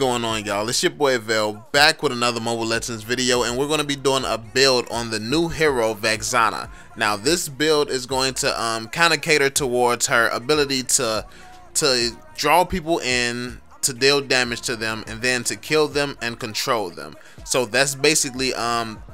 going on, y'all? It's your boy VeLL back with another Mobile Legends video, and we're going to be doing a build on the new hero Vexana. Now this build is going to kind of cater towards her ability to draw people in, to deal damage to them, and then to kill them and control them. So that's basically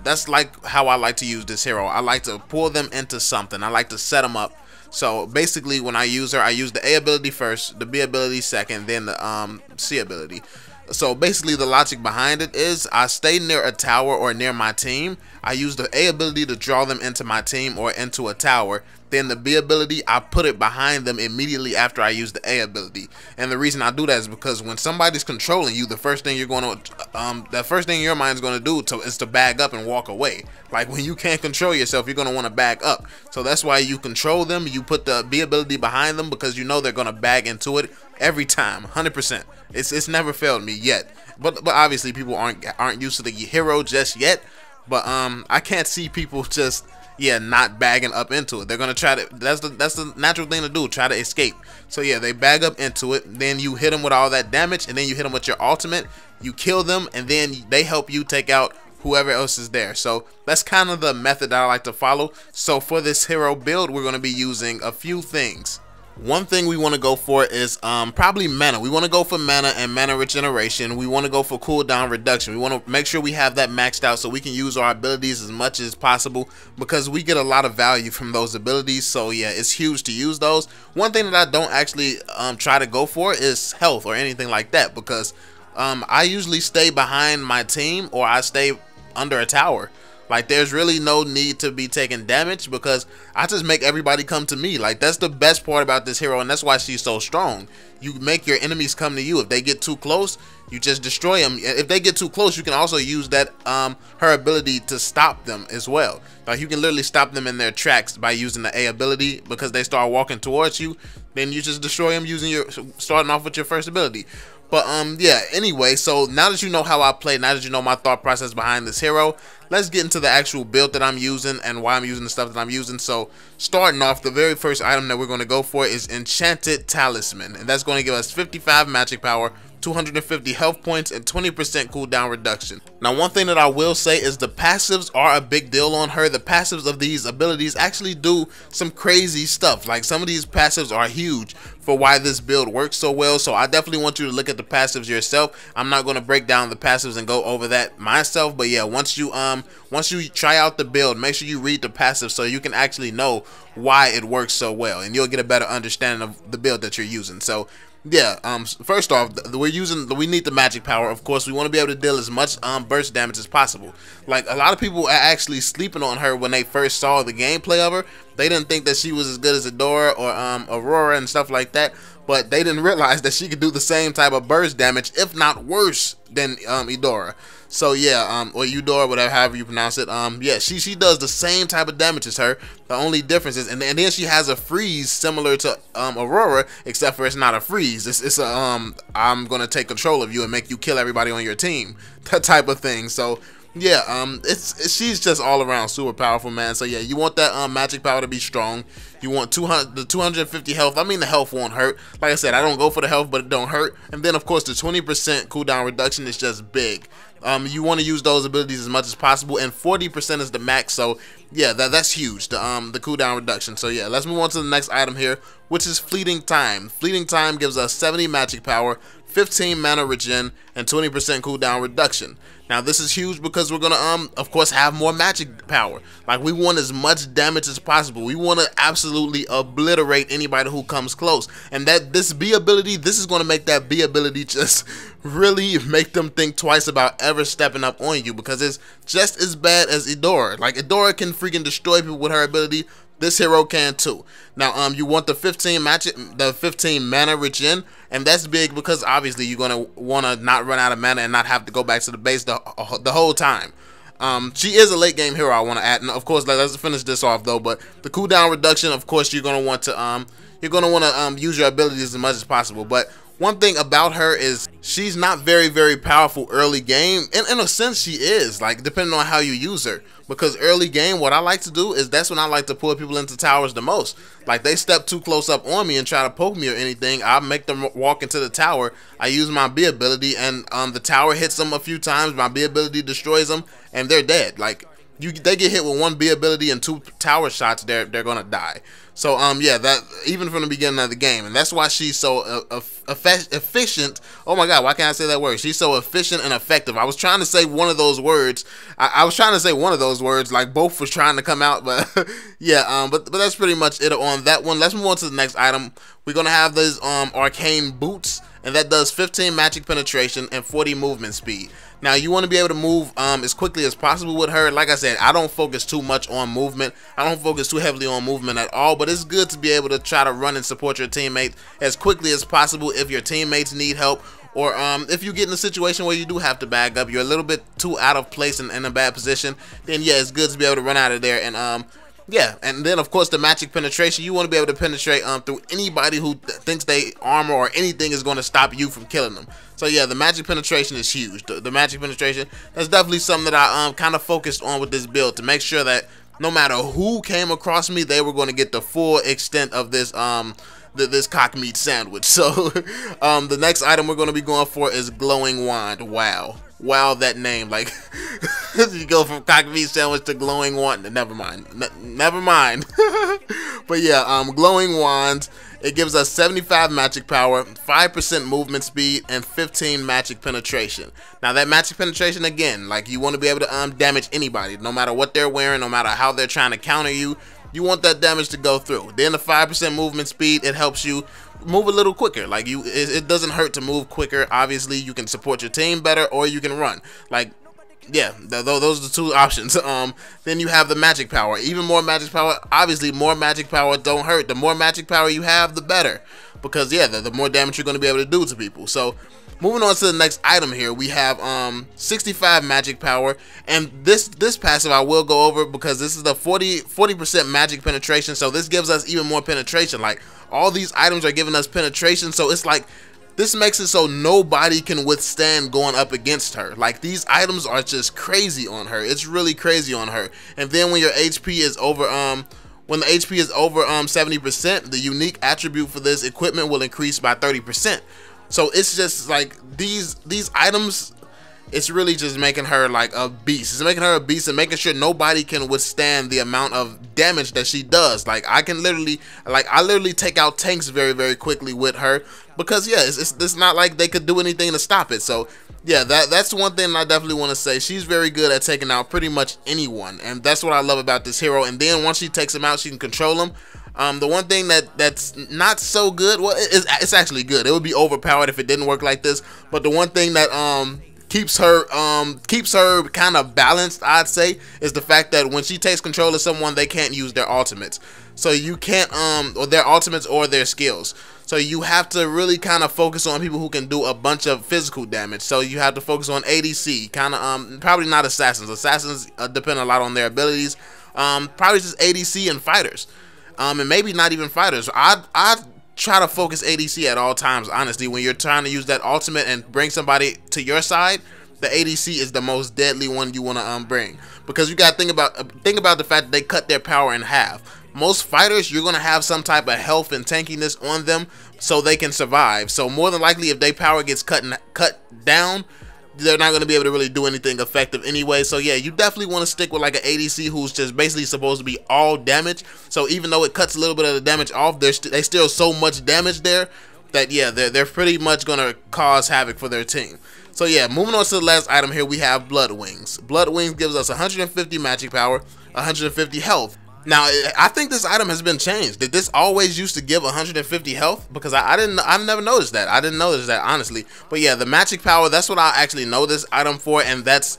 that's like how I like to use this hero. I like to pull them into something. I like to set them up. So basically when I use her, I use the A ability first, the B ability second, then the C ability. So basically the logic behind it is I stay near a tower or near my team. I use the A ability to draw them into my team or into a tower. Then the B ability, I put it behind them immediately after I use the A ability. And the reason I do that is because when somebody's controlling you, the first thing you're going to, the first thing your mind's going to do is to bag up and walk away. Like when you can't control yourself, you're going to want to bag up. So that's why you control them. You put the B ability behind them because you know they're going to bag into it every time, 100%. It's never failed me yet. But obviously people aren't used to the hero just yet. But I can't see people just not bagging up into it. They're gonna try to. That's the natural thing to do. Try to escape. So yeah, they bag up into it. Then you hit them with all that damage, and then you hit them with your ultimate. You kill them, and then they help you take out whoever else is there. So that's kind of the method that I like to follow. So for this hero build, we're gonna be using a few things. One thing we want to go for is probably mana. We want to go for mana and mana regeneration. We want to go for cooldown reduction. We want to make sure we have that maxed out so we can use our abilities as much as possible because we get a lot of value from those abilities. So yeah, it's huge to use those. One thing that I don't actually try to go for is health or anything like that because I usually stay behind my team or I stay under a tower. Like there's really no need to be taking damage because I just make everybody come to me. Like that's the best part about this hero, and that's why she's so strong. You make your enemies come to you. If they get too close, you just destroy them. If they get too close, you can also use that her ability to stop them as well. Like you can literally stop them in their tracks by using the A ability because they start walking towards you. Then you just destroy them using starting off with your first ability. But yeah, anyway, so now that you know how I play, now that you know my thought process behind this hero, let's get into the actual build that I'm using and why I'm using the stuff that I'm using. So starting off, the very first item that we're going to go for is Enchanted Talisman, and that's going to give us 55 magic power, 250 health points, and 20% cooldown reduction. Now one thing that I will say is the passives are a big deal on her. The passives of these abilities actually do some crazy stuff. Like some of these passives are huge for why this build works so well. So I definitely want you to look at the passives yourself. I'm not going to break down the passives and go over that myself, but yeah, once you try out the build, make sure you read the passives so you can actually know why it works so well, and you'll get a better understanding of the build that you're using. So yeah, first off, we need the magic power. Of course, we want to be able to deal as much burst damage as possible. Like a lot of people are actually sleeping on her when they first saw the gameplay of her. They didn't think that she was as good as Adora or Aurora and stuff like that, but they didn't realize that she could do the same type of burst damage, if not worse than Eudora. So yeah, or Eudora, whatever, however you pronounce it. Yeah, she does the same type of damage as her. The only difference is, and then she has a freeze similar to Aurora, except for it's not a freeze. It's a I'm gonna take control of you and make you kill everybody on your team, that type of thing. So yeah, she's just all around super powerful, man. So yeah, you want that magic power to be strong. You want 250 health. I mean, the health won't hurt. Like I said, I don't go for the health, but it don't hurt. And then of course the 20% cooldown reduction is just big. You want to use those abilities as much as possible, and 40% is the max. So yeah, that's huge, the cooldown reduction. So yeah, let's move on to the next item here, which is Fleeting Time. Fleeting Time gives us 70 magic power, 15 mana regen, and 20% cooldown reduction. Now this is huge because we're gonna of course have more magic power. Like we want as much damage as possible. We want to absolutely obliterate anybody who comes close. And this B ability, this is gonna make that B ability just really make them think twice about ever stepping up on you, because it's just as bad as Eudora. Like Eudora can freaking destroy people with her ability. This hero can too. Now you want the 15 mana regen, and that's big because obviously you're gonna want to not run out of mana and not have to go back to the base the whole time. She is a late game hero, I want to add. And of course, let's finish this off though. But the cooldown reduction, of course, you're gonna want to use your abilities as much as possible. But one thing about her is she's not very powerful early game. In a sense, she is, like, depending on how you use her. Because early game, what I like to do is that's when I like to pull people into towers the most. Like, they step too close up on me and try to poke me or anything, I make them walk into the tower. I use my B ability, and the tower hits them a few times. My B ability destroys them, and they're dead. Like, they get hit with one B ability and 2 tower shots, they're gonna die. So yeah, that even from the beginning of the game, and that's why she's so efficient. Oh my god, why can't I say that word? She's so efficient and effective. I was trying to say one of those words. I was trying to say one of those words, like both was trying to come out, but yeah, but that's pretty much it on that one. Let's move on to the next item. We're gonna have these Arcane Boots, and that does 15 magic penetration and 40 movement speed. Now, you want to be able to move as quickly as possible with her. Like I said, I don't focus too much on movement. I don't focus too heavily on movement at all, but it's good to be able to try to run and support your teammates as quickly as possible if your teammates need help, or if you get in a situation where you do have to bag up, you're a little bit too out of place and in a bad position, then yeah, it's good to be able to run out of there. And yeah, and then of course the magic penetration, you want to be able to penetrate through anybody who thinks they armor or anything is going to stop you from killing them. So yeah, the magic penetration is huge. The magic penetration, that's definitely something that I kind of focused on with this build, to make sure that no matter who came across me, they were going to get the full extent of this this cock meat sandwich. So the next item we're going to be going for is Glowing Wand. Wow, that name, like you go from cock meat sandwich to glowing wand. Never mind. But yeah, Glowing Wand, it gives us 75 magic power, 5% movement speed, and 15 magic penetration. Now that magic penetration, again, like, you want to be able to damage anybody, no matter what they're wearing, no matter how they're trying to counter you. You want that damage to go through. Then the 5% movement speed, it helps you move a little quicker. Like, it doesn't hurt to move quicker. Obviously, you can support your team better, or you can run. Like, yeah, those are the two options. Then you have the magic power. Even more magic power. Obviously, more magic power don't hurt. The more magic power you have, the better. Because yeah, the more damage you're going to be able to do to people. So moving on to the next item here, we have 65 magic power, and this passive I will go over because this is the 40% magic penetration. So this gives us even more penetration. Like, all these items are giving us penetration, so it's like, this makes it so nobody can withstand going up against her. Like, these items are just crazy on her. It's really crazy on her. And then when your HP is over when the HP is over 70%, the unique attribute for this equipment will increase by 30%. So it's just like these items, it's really just making her like a beast. It's making her a beast and making sure nobody can withstand the amount of damage that she does. Like, I literally take out tanks very quickly with her, because yeah, it's not like they could do anything to stop it. So yeah, that's one thing I definitely want to say. She's very good at taking out pretty much anyone, and that's what I love about this hero. And then once she takes them out, she can control them. The one thing that's not so good, well, it's actually good. It would be overpowered if it didn't work like this. But the one thing that keeps her kind of balanced, I'd say, is the fact that when she takes control of someone, they can't use their ultimates. So you can't or their ultimates or their skills. So you have to really kind of focus on people who can do a bunch of physical damage. So you have to focus on ADC, kind of probably not assassins. Assassins depend a lot on their abilities. Probably just ADC and fighters. And maybe not even fighters. I try to focus ADC at all times, honestly. When you're trying to use that ultimate and bring somebody to your side, the ADC is the most deadly one you want to bring, because you got to think about the fact that they cut their power in half. Most fighters, you're going to have some type of health and tankiness on them so they can survive. So more than likely, if their power gets cut down, they're not going to be able to really do anything effective anyway. So yeah, you definitely want to stick with like an ADC who's just basically supposed to be all damage. So even though it cuts a little bit of the damage off, there's still so much damage there that yeah, they're pretty much going to cause havoc for their team. So yeah, moving on to the last item here, we have Blood Wings. Blood Wings gives us 150 magic power, 150 health. Now, I think this item has been changed. Did this always used to give 150 health? Because I've never noticed that. I didn't notice that, honestly. But yeah, the magic power, that's what I actually know this item for, and that's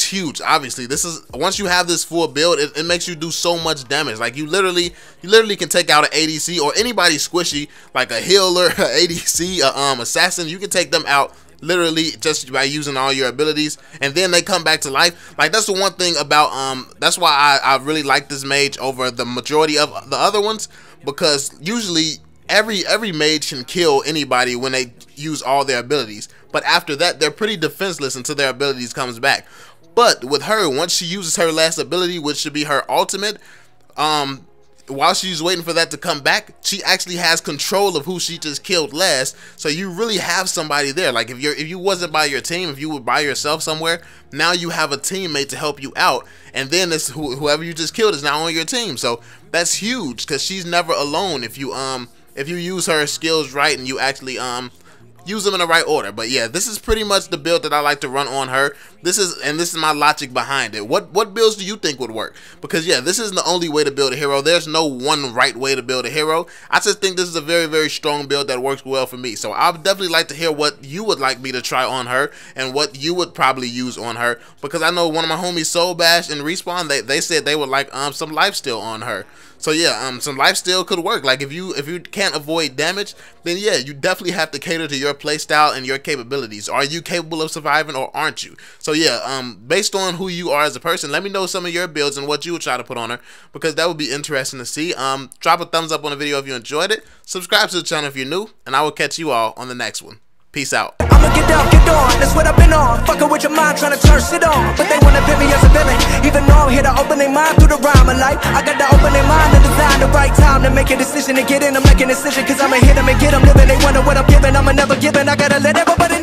huge. Obviously, this is, once you have this full build, it makes you do so much damage. Like, you literally can take out an ADC or anybody squishy, like a healer, an ADC, assassin. You can take them out literally just by using all your abilities, and then they come back to life. Like, that's the one thing about that's why I really like this mage over the majority of the other ones, because usually every mage can kill anybody when they use all their abilities. But after that, they're pretty defenseless until their abilities comes back. But with her, once she uses her last ability, which should be her ultimate, while she's waiting for that to come back, she actually has control of who she just killed last. So you really have somebody there. Like if you wasn't by your team, if you were by yourself somewhere, now you have a teammate to help you out, and then it's whoever you just killed is now on your team. So that's huge because she's never alone if you use her skills right and you actually use them in the right order. But yeah, this is pretty much the build that I like to run on her. This is my logic behind it. What builds do you think would work? Because yeah, this isn't the only way to build a hero. There's no one right way to build a hero. I just think this is a very, very strong build that works well for me. So I would definitely like to hear what you would like me to try on her and what you would probably use on her, because I know one of my homies, Soul Bash and Respawn, they said they would like some lifesteal on her. So yeah, some lifesteal could work. Like if you can't avoid damage, then yeah, you definitely have to cater to your playstyle and your capabilities. Are you capable of surviving or aren't you? So yeah, based on who you are as a person, let me know some of your builds and what you would try to put on her, because that would be interesting to see. Drop a thumbs up on the video if you enjoyed it. Subscribe to the channel if you're new, and I will catch you all on the next one. Peace out. I'ma get down, get on, that's what I've been on. Fucking with your mind, trying to turn shit on. But they wanna pit me as a villain, even though I'm here to open their mind through the rhyme of life. I got to open their mind and design the right time to make a decision and get in. I'm making a decision, cause I'ma hit them and get them living. They wonder what I'm giving, I'ma never give in. I gotta let everybody